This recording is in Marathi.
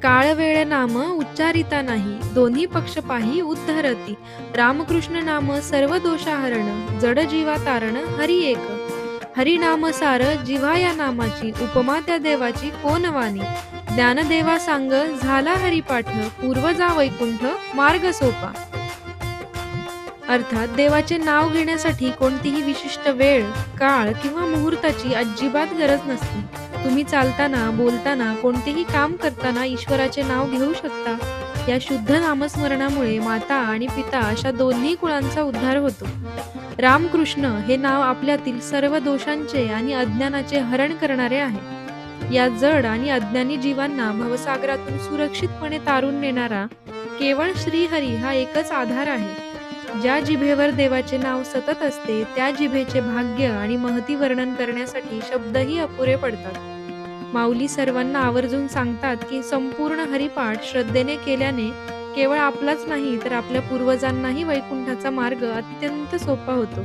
काळ वेळ नाम उच्चारिता नाही, दोन्ही पक्ष पाही उद्धरती. रामकृष्ण नाम सर्व दोषाहरण, जड जीवा तारण हरी एक. हरी नाम सार जिव्हा या नामाची, उपमा त्या देवाची कोण वानी. ज्ञानदेवा सांग झाला हरिपाठ, पूर्व जा वैकुंठ मार्ग सोपा. अर्थात देवाचे नाव घेण्यासाठी कोणतीही विशिष्ट वेळ, काळ किंवा मुहूर्ताची अजिबात गरज नसते. तुम्ही चालताना, बोलताना, कोणतेही काम करताना ईश्वराचे नाव घेऊ शकता. या शुद्ध नामस्मरणामुळे माता आणि पिता अशा दोन्ही कुळांचा उद्धार होतो. रामकृष्ण हे नाव आपल्यातील सर्व दोषांचे आणि अज्ञानाचे हरण करणारे आहे. या जड आणि अज्ञानी जीवांना भवसागरातून सुरक्षितपणे तारून नेणारा केवळ श्रीहरी हा एकच आधार आहे. ज्या जिभेवर देवाचे नाव सतत असते, त्या जिभेचे भाग्य आणि महती वर्णन करण्यासाठी शब्दही अपुरे पडतात. माऊली सर्वांना आवर्जून सांगतात की संपूर्ण हरिपाठ श्रद्धेने केल्याने केवळ आपलाच नाही तर आपल्या पूर्वजांनाही वैकुंठाचा मार्ग अत्यंत सोपा होतो.